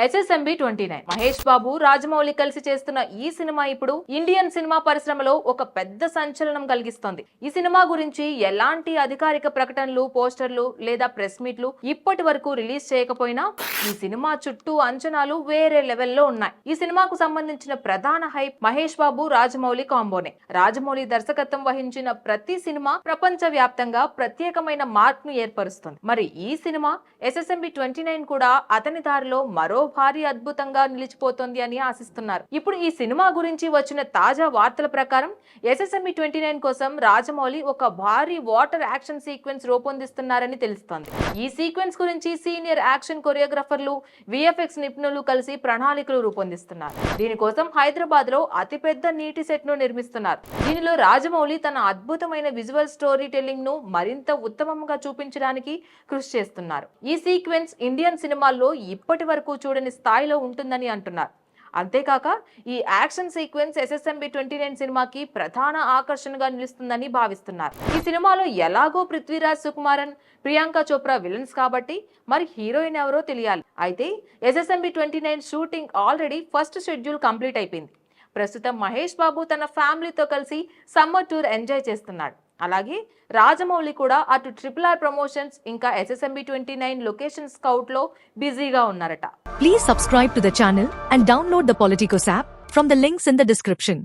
SSMB 29 Mahesh Babu Rajamouli కలిసి చేస్తున్న ఈ సినిమా ఇప్పుడు ఇండియన్ సినిమా పరిశ్రమలో ఒక పెద్ద సంచలనం కలిగిస్తోంది. ఈ సినిమా గురించి ఎలాంటి అధికారిక ప్రకటనలు, పోస్టర్లు లేదా ప్రెస్ మీట్లు ఇప్పటి వరకు రిలీజ్ చేయకపోయినా ఈ సినిమా చుట్టూ అంచనాలు వేరే లెవెల్లో ఉన్నాయి. ఈ సినిమాకు సంబంధించిన ప్రధాన హైప్ మహేష్ బాబు రాజమౌళి కాంబోనే. రాజమౌళి దర్శకత్వం వహించిన ప్రతి సినిమా ప్రపంచ వ్యాప్తంగా ప్రత్యేకమైన మార్క్ ను ఏర్పరుస్తుంది. మరి ఈ సినిమా SSMB 29 కూడా అతని దారిలో మరో భారీ అద్భుతంగా నిలిచిపోతుంది అని ఆశిస్తున్నారు. ఇప్పుడు ఈ సినిమా గురించి వచ్చిన తాజా వార్తల ప్రకారం SSMB 29 కోసం రాజమౌళి ఒక భారీ వాటర్ యాక్షన్ సీక్వెన్స్ రూపొందిస్తున్నారని తెలుస్తోంది. ఈ సీక్వెన్స్ గురించి సీనియర్ యాక్షన్ కొరియోగ్రాఫర్లు, VFX నిపుణులు కలిసి ప్రణాళికలు రూపొందిస్తున్నారు. దీనికోసం హైదరాబాద్ లో అతిపెద్ద నీటి సెట్ ను నిర్మిస్తున్నారు. దీనిలో రాజమౌళి తన అద్భుతమైన విజువల్ స్టోరీ టెల్లింగ్ ను మరింత ఉత్తమంగా చూపించడానికి కృషి చేస్తున్నారు. ఈ సీక్వెన్స్ ఇండియన్ సినిమాల్లో ఇప్పటి వరకు చూడని స్థాయిలో ఉంటుందని అంటున్నారు. అంతేకాక ఈ యాక్షన్ సీక్వెన్స్ SSMB 29 సినిమాకి ప్రధాన ఆకర్షణగా నిలుస్తుందని భావిస్తున్నారు. ఈ సినిమాలో ఎలాగో పృథ్వీరాజ్ సుకుమారన్, ప్రియాంక చోప్రా విలన్స్ కాబట్టి మరి హీరోయిన్ ఎవరో తెలియాలి. అయితే SSMB 29 shooting already first schedule complete అయిపోయింది. ప్రస్తుతం మహేష్ బాబు తన ఫ్యామిలీతో కలిసి సమ్మర్ టూర్ ఎంజాయ్ చేస్తున్నాడు. అలాగే రాజమౌళి కూడా అటు RRR ప్రమోషన్స్ ఇంకా SSMB 29 లొకేషన్ స్కౌట్ లో బిజీగా ఉన్నారట. Please subscribe to the channel and download the Politicos app from the links in the description.